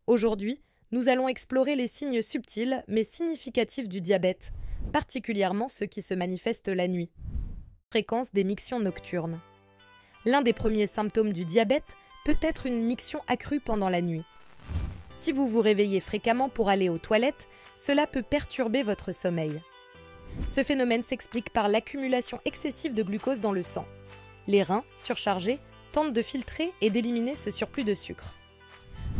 Aujourd'hui, nous allons explorer les signes subtils mais significatifs du diabète, particulièrement ceux qui se manifestent la nuit. Fréquence des mictions nocturnes. L'un des premiers symptômes du diabète peut être une miction accrue pendant la nuit. Si vous vous réveillez fréquemment pour aller aux toilettes, cela peut perturber votre sommeil. Ce phénomène s'explique par l'accumulation excessive de glucose dans le sang. Les reins, surchargés, tentent de filtrer et d'éliminer ce surplus de sucre.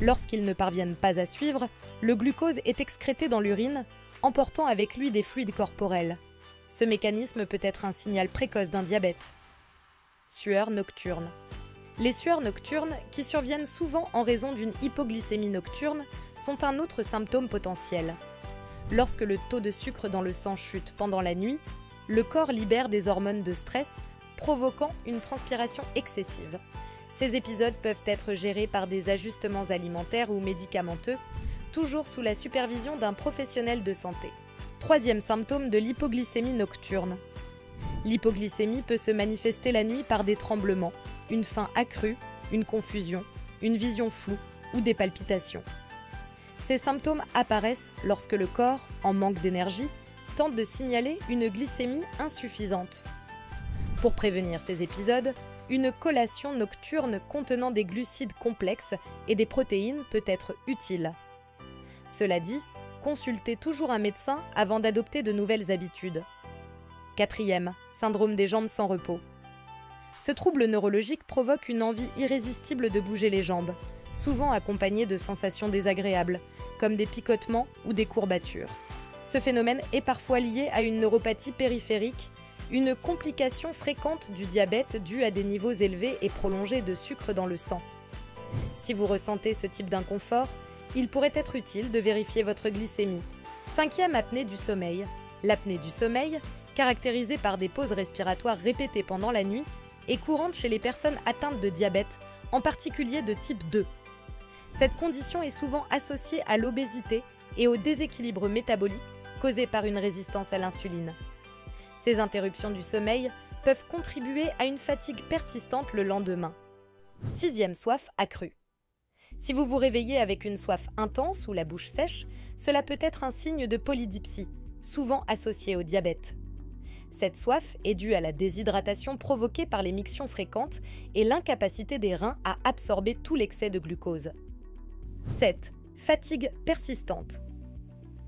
Lorsqu'ils ne parviennent pas à suivre, le glucose est excrété dans l'urine, emportant avec lui des fluides corporels. Ce mécanisme peut être un signal précoce d'un diabète. Sueur nocturne. Les sueurs nocturnes, qui surviennent souvent en raison d'une hypoglycémie nocturne, sont un autre symptôme potentiel. Lorsque le taux de sucre dans le sang chute pendant la nuit, le corps libère des hormones de stress, provoquant une transpiration excessive. Ces épisodes peuvent être gérés par des ajustements alimentaires ou médicamenteux, toujours sous la supervision d'un professionnel de santé. Troisième symptôme de l'hypoglycémie nocturne. L'hypoglycémie peut se manifester la nuit par des tremblements, une faim accrue, une confusion, une vision floue ou des palpitations. Ces symptômes apparaissent lorsque le corps, en manque d'énergie, tente de signaler une glycémie insuffisante. Pour prévenir ces épisodes, une collation nocturne contenant des glucides complexes et des protéines peut être utile. Cela dit, consultez toujours un médecin avant d'adopter de nouvelles habitudes. Quatrième, syndrome des jambes sans repos. Ce trouble neurologique provoque une envie irrésistible de bouger les jambes, souvent accompagnée de sensations désagréables, comme des picotements ou des courbatures. Ce phénomène est parfois lié à une neuropathie périphérique, une complication fréquente du diabète due à des niveaux élevés et prolongés de sucre dans le sang. Si vous ressentez ce type d'inconfort, il pourrait être utile de vérifier votre glycémie. Cinquième, apnée du sommeil. L'apnée du sommeil, caractérisée par des pauses respiratoires répétées pendant la nuit, est courante chez les personnes atteintes de diabète, en particulier de type 2. Cette condition est souvent associée à l'obésité et au déséquilibre métabolique causé par une résistance à l'insuline. Ces interruptions du sommeil peuvent contribuer à une fatigue persistante le lendemain. Sixième, soif accrue. Si vous vous réveillez avec une soif intense ou la bouche sèche, cela peut être un signe de polydipsie, souvent associé au diabète. Cette soif est due à la déshydratation provoquée par les mictions fréquentes et l'incapacité des reins à absorber tout l'excès de glucose. 7. Fatigue persistante.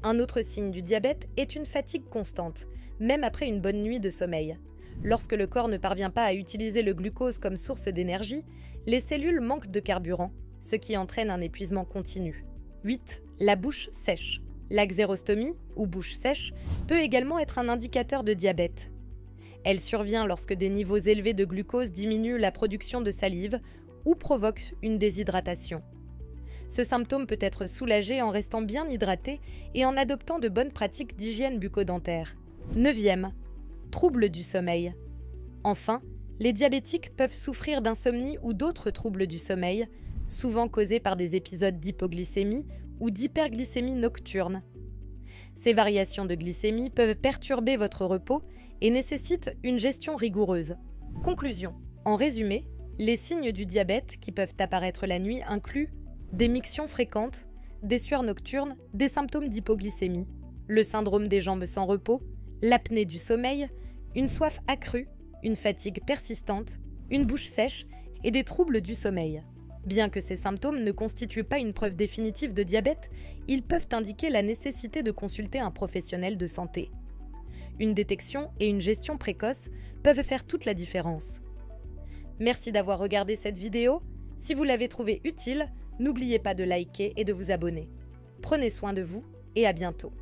Un autre signe du diabète est une fatigue constante, même après une bonne nuit de sommeil. Lorsque le corps ne parvient pas à utiliser le glucose comme source d'énergie, les cellules manquent de carburant, ce qui entraîne un épuisement continu. 8. La bouche sèche. La xérostomie, ou bouche sèche, peut également être un indicateur de diabète. Elle survient lorsque des niveaux élevés de glucose diminuent la production de salive ou provoquent une déshydratation. Ce symptôme peut être soulagé en restant bien hydraté et en adoptant de bonnes pratiques d'hygiène bucco-dentaire. 9e. Troubles du sommeil. Enfin, les diabétiques peuvent souffrir d'insomnie ou d'autres troubles du sommeil, souvent causés par des épisodes d'hypoglycémie ou d'hyperglycémie nocturne. Ces variations de glycémie peuvent perturber votre repos et nécessitent une gestion rigoureuse. Conclusion. En résumé, les signes du diabète qui peuvent apparaître la nuit incluent des mictions fréquentes, des sueurs nocturnes, des symptômes d'hypoglycémie, le syndrome des jambes sans repos, l'apnée du sommeil, une soif accrue, une fatigue persistante, une bouche sèche et des troubles du sommeil. Bien que ces symptômes ne constituent pas une preuve définitive de diabète, ils peuvent indiquer la nécessité de consulter un professionnel de santé. Une détection et une gestion précoce peuvent faire toute la différence. Merci d'avoir regardé cette vidéo. Si vous l'avez trouvée utile, n'oubliez pas de liker et de vous abonner. Prenez soin de vous et à bientôt.